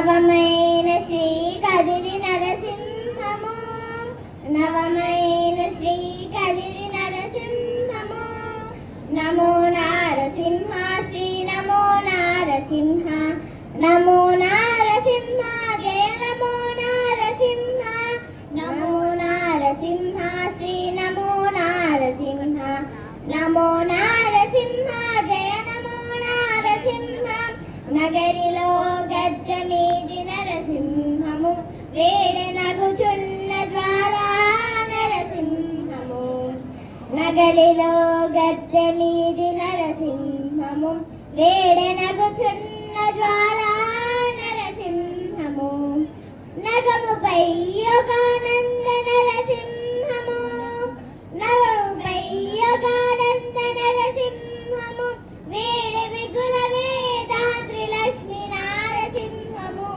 నవమైన శ్రీ కదిరి నరసింహము, నవమైన శ్రీ కదిరి నరసింహము. నమో నారసింహ శ్రీ నమో నారసింహ, నమో నారసింహ జయ నమో నారసింహ, నమో నారసింహ శ్రీ నమో నారసింహ, నమో నారసింహ జయ నమో నారసింహ. నగరిలో గద్ద మీది నరసింహము, వేడెనగుచున్న జ్వాలా నరసింహము. నగరిలో గద్ద మీది నరసింహము, వేడెనగుచున్న జ్వాలా నరసింహము. నగముపై యోగానంద నరసింహము, నగముపై యోగానంద నరసింహము. వేడి విగుల వేదాద్రి లక్ష్మీ నారసింహము,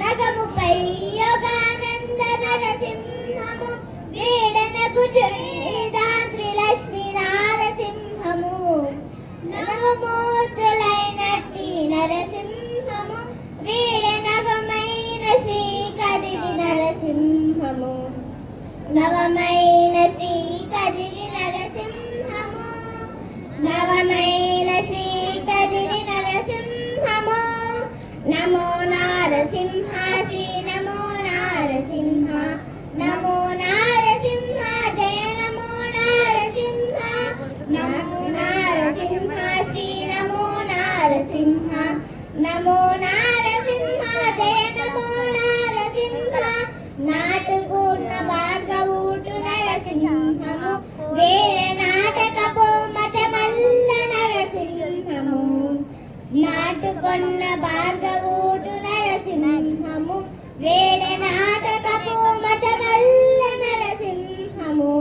నగముపై యోగానంద నరసింహము. వేడనగుచుదాద్రి లక్ష్మీ నారసింహము, నవమూర్తులైనట్టి నరసింహము. వేడనవమైన శ్రీ కదిరి నరసింహము, నవమైన శ్రీ కదిరి నరసింహము, నవమైన శ్రీ కదిరి నరసింహము. నమో నారసింహ శ్రీ నమో నారసింహ, నమో నారసింహ జయ నమో నారసింహ, నమో నారసింహ శ్రీ నమో నారసింహ, నమో నారసింహ జయ నమో నారసింహ. నాటుకున్న భార్గవుడు నరసింహము, వేడ నాటకపు మతమల్ల నరసింహము. నాటుకున్న భార్గవుడు నరసింహము, వేడ నాటకపు మతమల్ల నరసింహము.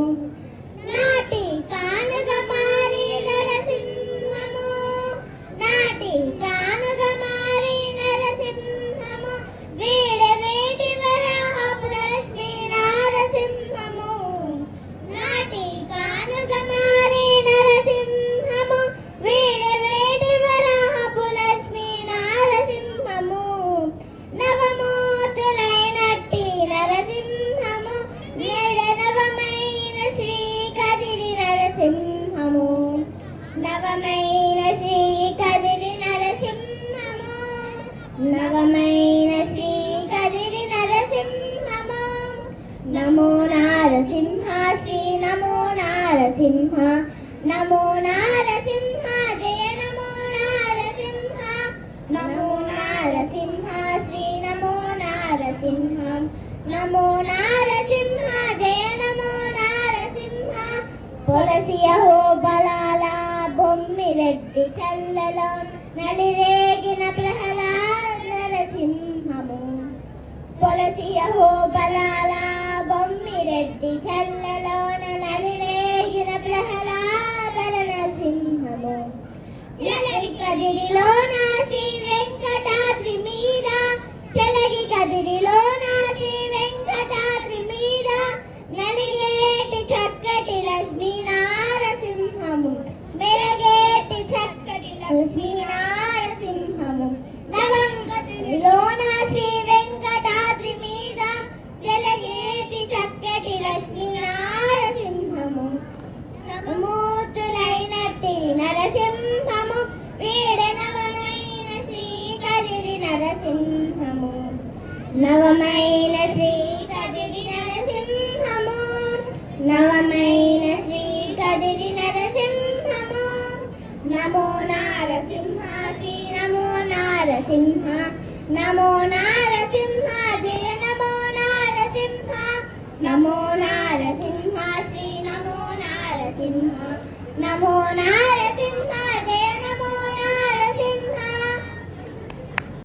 నాటి కానుగ మారి నరసింహము, నాటి కానుగ మారి నరసింహము. వేడ వేటి వరాహపు లక్ష్మీ నారసింహము, నాటి కానుగ మారి నరసింహము. వేడ వేటి వరాహపు లక్ష్మీ నారసింహము, నవమూర్తులైనట్టి నరసింహము. వేడ నవమైన శ్రీ కదిరి నరసింహము, నవమైన శ్రీ కదిరి నరసింహము, నవమైన శ్రీ కదిరి నరసింహము. నమో నారసింహ శ్రీ నమో నారసింహ, నమో నారసింహ జయ నమో నారసింహ, నమో నారసింహ శ్రీ నమో నారసింహ, నమో నారసింహ జయ నమో నారసింహ. పొలసియ హో బలాల బొమ్మిరెడ్డి చల్లలో, నలిరేగిన ప్రహ్లాద నరసింహము. పొలసియ హో బలాల బొమ్మిరెడ్డి చల్లలోన, నలిరేగిన ప్రహ్లాద నరసింహము. చలగి కదిరిలోన శ్రీ వెంకటాద్రి మీద, చలగి కదిరిలోన శ్రీ వెంకటాద్రి మీద. నలిగేటి చక్కటి లక్ష్మీ నారసింహము, మెరగేటి చక్కటి లక్ష్మీ నారసింహము. నవంకటిలోన శ్రీ వెంకటాద్రి మీద, జలగేటి చక్కటి లక్ష్మీ నారసింహము. నవమూర్తులైనట్టి నరసింహము, వేడనవమైన శ్రీ కదిరి నరసింహము, నవమైన శ్రీ కదిరి నరసింహము, నవమైన శ్రీ కదిరి నరసింహము. నమో నారసింహ శ్రీ నమో నారసింహ, నమో